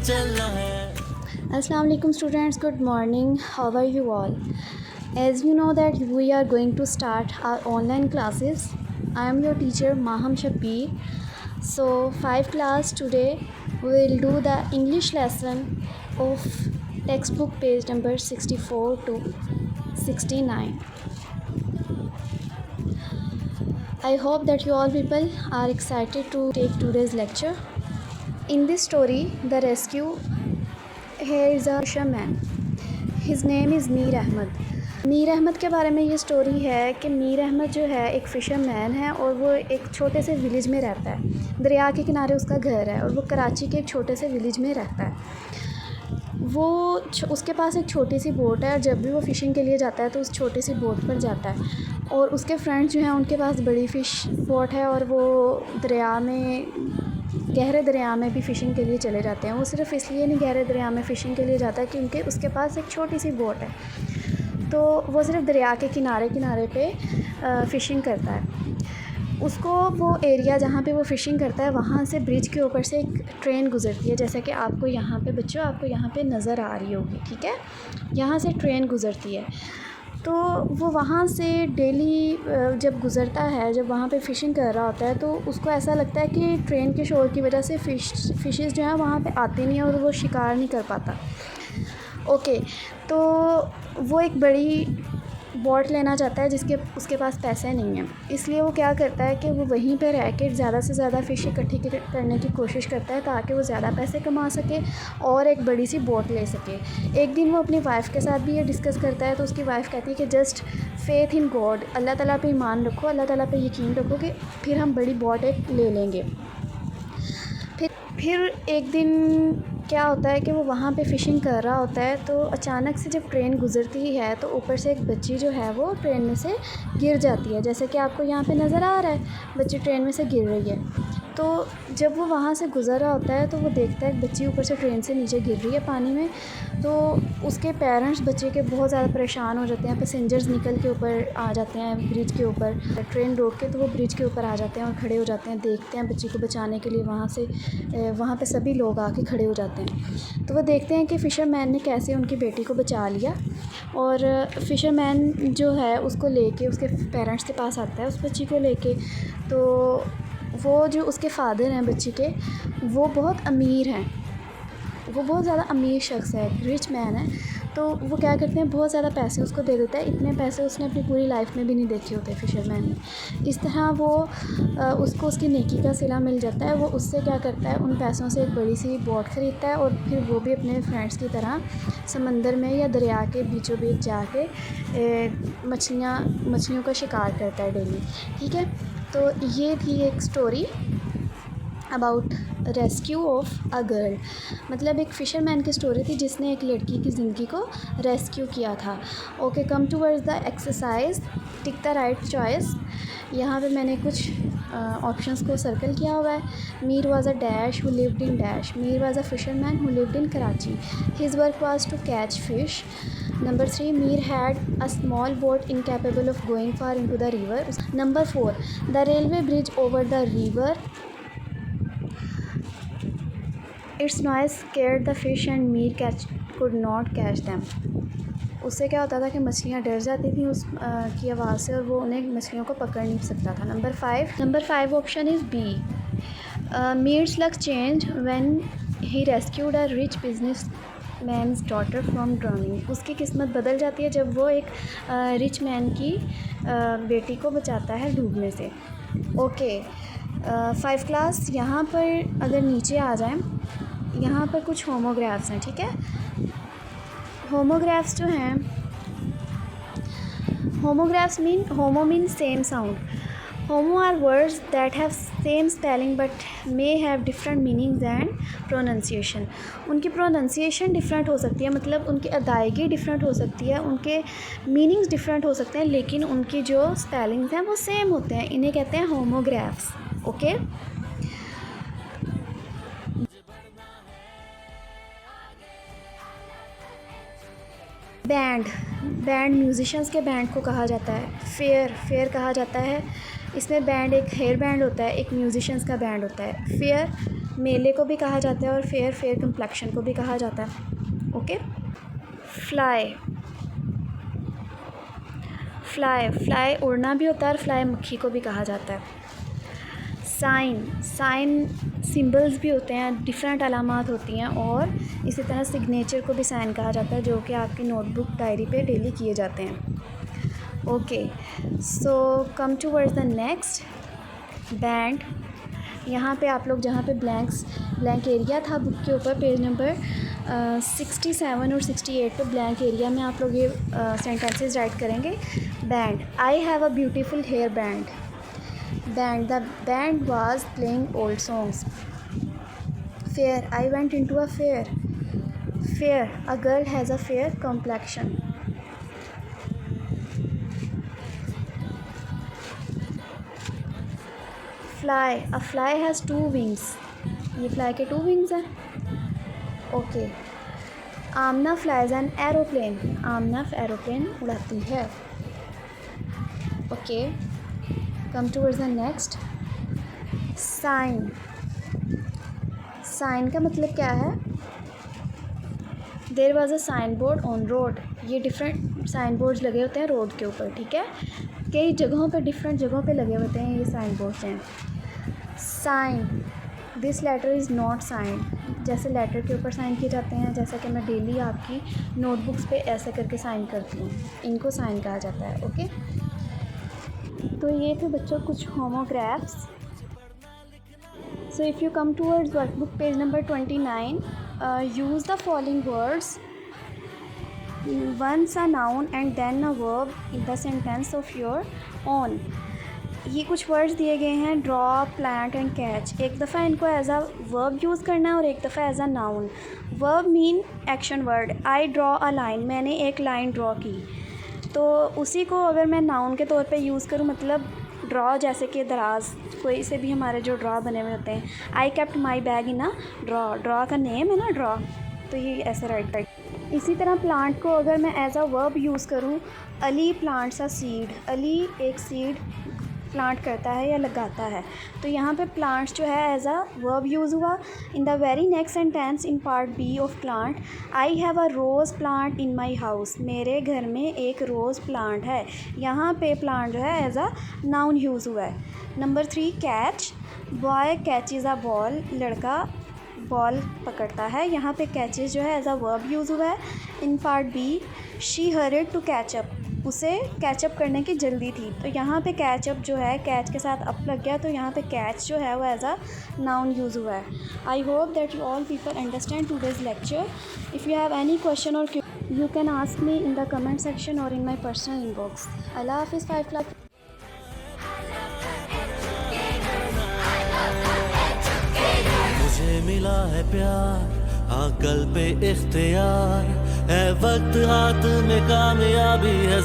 Assalamu alaikum students, good morning. How are you all? As you know that we are going to start our online classes. I am your teacher Maham Shabir. So 5 class today we will do the English lesson of textbook page number 64 to 69. I hope that you all people are excited to take today's lecture. In this story, the rescue, here is a fisherman. His name is Mir Ahmad. Mir Ahmad के बारे में ये story है कि मीर अहमद जो है एक फ़िशरमैन है और वो एक छोटे से विलेज में रहता है. दरिया के किनारे उसका घर है और वो कराची के एक छोटे से विलेज में रहता है. उसके पास एक छोटी सी बोट है और जब भी वो फ़िशिंग के लिए जाता है तो उस छोटी सी बोट पर जाता है. और उसके फ्रेंड्स जो हैं उनके पास बड़ी फ़िश बोट है और वो गहरे दरिया में भी फ़िशिंग के लिए चले जाते हैं. वो सिर्फ़ इसलिए नहीं गहरे दरिया में फ़िशिंग के लिए जाता है क्योंकि उसके पास एक छोटी सी बोट है. तो वो सिर्फ़ दरिया के किनारे पे फ़िशिंग करता है. उसको वो एरिया जहाँ पे वो फ़िशिंग करता है वहाँ से ब्रिज के ऊपर से एक ट्रेन गुज़रती है, जैसे कि आपको यहाँ पे बच्चों आपको यहाँ पे नज़र आ रही होगी. ठीक है, यहाँ से ट्रेन गुज़रती है. तो वो वहाँ से डेली जब गुज़रता है, जब वहाँ पे फ़िशिंग कर रहा होता है तो उसको ऐसा लगता है कि ट्रेन के शोर की वजह से फ़िशेस जो हैं वहाँ पे आती नहीं है और वो शिकार नहीं कर पाता. ओके, तो वो एक बड़ी बोट लेना चाहता है उसके पास पैसे नहीं हैं. इसलिए वो क्या करता है कि वो वहीं पे रह के ज़्यादा से ज़्यादा फ़िश इकट्ठी करने की कोशिश करता है ताकि वो ज़्यादा पैसे कमा सके और एक बड़ी सी बोट ले सके. एक दिन वो अपनी वाइफ़ के साथ भी ये डिस्कस करता है तो उसकी वाइफ़ कहती है कि जस्ट फेथ इन गॉड, अल्लाह ताला पे ईमान रखो, अल्लाह ताला पे यकीन रखो कि फिर हम बड़ी बोट एक ले लेंगे. फिर एक दिन क्या होता है कि वो वहाँ पे फ़िशिंग कर रहा होता है तो अचानक से जब ट्रेन गुज़रती है तो ऊपर से एक बच्ची जो है वो ट्रेन में से गिर जाती है, जैसे कि आपको यहाँ पे नज़र आ रहा है बच्ची ट्रेन में से गिर रही है. तो जब वो वहाँ से गुज़र रहा होता है तो वो देखता है बच्ची ऊपर से ट्रेन से नीचे गिर रही है पानी में. तो उसके पेरेंट्स बच्चे के बहुत ज़्यादा परेशान हो जाते हैं. पैसेंजर्स निकल के ऊपर आ जाते हैं ब्रिज के ऊपर, ट्रेन रोक के तो वो ब्रिज के ऊपर आ जाते हैं और खड़े हो जाते हैं, देखते हैं बच्ची को बचाने के लिए. वहाँ पे सभी लोग आके खड़े हो जाते हैं. तो वो देखते हैं कि फ़िशरमैन ने कैसे उनकी बेटी को बचा लिया. और फ़िशरमैन जो है उसको लेके उसके पेरेंट्स के पास आता है उस बच्ची को लेके. तो वो जो उसके फ़ादर हैं बच्ची के, वो बहुत अमीर हैं, वो बहुत ज़्यादा अमीर शख्स है, रिच मैन है. तो वो क्या करते हैं, बहुत ज़्यादा पैसे उसको दे देता है. इतने पैसे उसने अपनी पूरी लाइफ में भी नहीं देखे होते फ़िशरमैन ने. इस तरह वो उसको उसकी नेकी का सिला मिल जाता है. वो उससे क्या करता है, उन पैसों से एक बड़ी सी बोट ख़रीदता है और फिर वो भी अपने फ्रेंड्स की तरह समंदर में या दरिया के बीचों बीच जाके मछलियों का शिकार करता है डेली. ठीक है, तो ये थी एक story about rescue of a girl. मतलब एक फ़िशरमैन की स्टोरी थी जिसने एक लड़की की ज़िंदगी को रेस्क्यू किया था. Okay, come towards the exercise, tick the right choice. यहाँ पे मैंने कुछ ऑप्शंस को सर्कल किया हुआ है. Mir was a dash who lived in dash. Mir was a fisherman who lived in Karachi. His work was to catch fish. Number 3, Mir had a small boat incapable of going far into the river. Number 4, the railway bridge over the river. Its noise scared the fish and Mir could not catch them. उससे क्या होता था कि मछलियाँ डर जाती थी उस की आवाज़ से और वो उन्हें मछलियों को पकड़ नहीं सकता था. Number 5 option is B. Mir's luck changed when he rescued a rich business man's daughter from drowning. उसकी किस्मत बदल जाती है जब वो एक रिच मैन की बेटी को बचाता है डूबने से. ओके, 5 क्लास, यहाँ पर अगर नीचे आ जाएं, यहाँ पर कुछ होमोग्राफ्स हैं. ठीक है, होमोग्राफ्स जो हैं, homographs mean same sound. Homo are words that have same spelling but may have different meanings and pronunciation. उनकी pronunciation different हो सकती है, मतलब उनकी अदायगी different हो सकती है, उनके meanings different हो सकते हैं, लेकिन उनकी जो spellings हैं वो same होते हैं. इन्हें कहते हैं homographs. ओके, बैंड म्यूजिशंस के बैंड को कहा जाता है. फेयर कहा जाता है. इसमें बैंड एक हेयर बैंड होता है, एक म्यूजिशंस का बैंड होता है. फेयर मेले को भी कहा जाता है और फेयर फेयर कम्प्लेक्शन को भी कहा जाता है। ओके। फ्लाई, फ्लाई, फ्लाई उड़ना भी होता है और फ्लाई मक्खी को भी कहा जाता है। साइन, साइन सिंबल्स भी होते हैं, डिफरेंट अलामात होती हैं, और इसी तरह सिग्नेचर को भी साइन कहा जाता है, जो कि आपकी नोटबुक डायरी पे डेली किए जाते हैं। Okay, so come towards the next, band. यहाँ पे आप लोग जहाँ पे ब्लैंक एरिया था बुक के ऊपर, पेज नंबर 67 और 68 पे ब्लैंक एरिया में आप लोग ये सेंटेंसेस राइट करेंगे। Band, I have a beautiful hair band. Band, the band was playing old songs. Fair, I went into a fair. Fair, a girl has a fair complexion. Fly, a fly has two wings. ये fly के two wings हैं। Okay. Amna flies an aeroplane. Amna aeroplane उड़ाती है। Okay. Come towards the next, sign. Sign का मतलब क्या है? There was a sign board on road. ये different sign boards लगे होते हैं रोड के ऊपर, ठीक है। कई जगहों पे, डिफरेंट जगहों पे लगे होते हैं ये साइन बोर्ड्स हैं। Sign, this letter is not sign. जैसे लेटर के ऊपर साइन किए जाते हैं, जैसा कि मैं डेली आपकी नोटबुक्स पे ऐसे करके साइन करती हूँ, इनको साइन कहा जाता है। ओके। तो ये थे बच्चों कुछ homographs. So if you come towards workbook page number 29, use the following words, once a noun and then a verb in the sentence of your own. ये कुछ वर्ड्स दिए गए हैं, ड्रॉ, प्लांट एंड कैच। एक दफ़ा इनको as a verb use करना है और एक दफ़ा as a noun. Verb mean action word, I draw a line, मैंने एक लाइन ड्रॉ की। तो उसी को अगर मैं नाउन के तौर पे यूज़ करूँ, मतलब ड्रॉ, जैसे कि दराज, कोई से भी हमारे जो ड्रॉ बने हुए होते हैं। I kept my bag in a draw, draw का नेम है ना ड्रॉ, तो ये ऐसे राइट। इसी तरह प्लांट को अगर मैं एज अ वर्ब यूज़ करूँ, Ali plants a seed, Ali एक सीड प्लांट करता है या लगाता है। तो यहाँ पे प्लांट्स जो है एज अ वर्ब यूज़ हुआ। In the very next sentence in part B of plant, I have a rose plant in my house, मेरे घर में एक रोज़ प्लांट है। यहाँ पे प्लांट जो है एज अ नाउन यूज़ हुआ है। Number 3, catch, boy catches a ball, लड़का बॉल पकड़ता है। यहाँ पे कैचेज जो है एज अ वर्ब यूज़ हुआ है। In part B, she hurried to catch up, उसे कैचअप करने की जल्दी थी। तो यहाँ पे कैचअप जो है, कैच के साथ अप लग गया, तो यहाँ पे कैच जो है वो एज अ नाउन यूज़ हुआ है। I hope that you all people understand today's lecture. If you have any question और you can ask me in the comment section और इन माई पर्सनल इनबॉक्स। अल्लाह हाफिज़। 5 लाख। मुझे मिला है प्यार, हाँ कल पे इख्तियार है, वक्त हाथ में कामयाबी है।